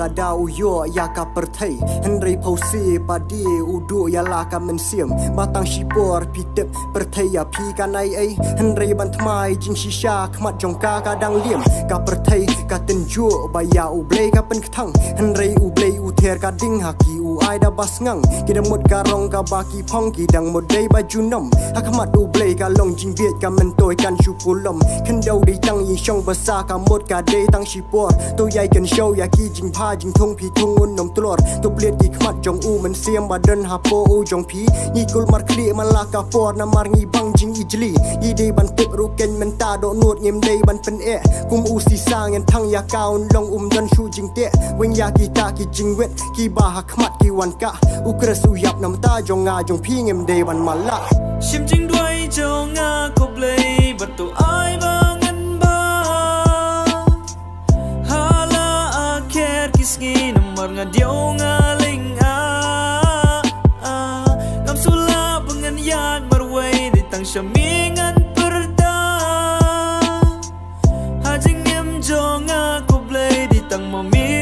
ada uyo ya ka perthai henry pausi padi udu ya la ka men siam batang shipor pitep perthai ya pi ka nai ai henry ban thmai jing shisha khmat jong ka dang liam ka perthai ka tenju ba ya u blei ka pen khthang henry u blei u ther ka ding haki u ai da bas ngang kida mot ka rong ka baki phong ki dang mod dei ba junom khmat u blei ka long jing viet ka men toy kan chu pulom khen dau dei tang yi shong ba sa ka mot ka dei tang shipor to yai kan show ya ki jing pha jing thong pi thong un nom tlor to pliet ki khmat jong u men siam ba den ha po u jong pi ni kul mar khli man la ka por na mar ngi bang jing ijli i dei ban tip ru ken men ta do nuot ngem dei ban pen e kum u si sang en thang ya kaun long don shu jing te wen ya ki ta ki jing wet ki ba ha khmat ki wan ka u kres u yap nam ta jong nga jong pi ngem dei ban mala shim jing duai jong nga ko play but to ai bang an ba hala a ker kisgi namar nga dio nga ling ngam sula bangan yan marway di tang shamingan perda ha jing em jong nga ko play di tang mami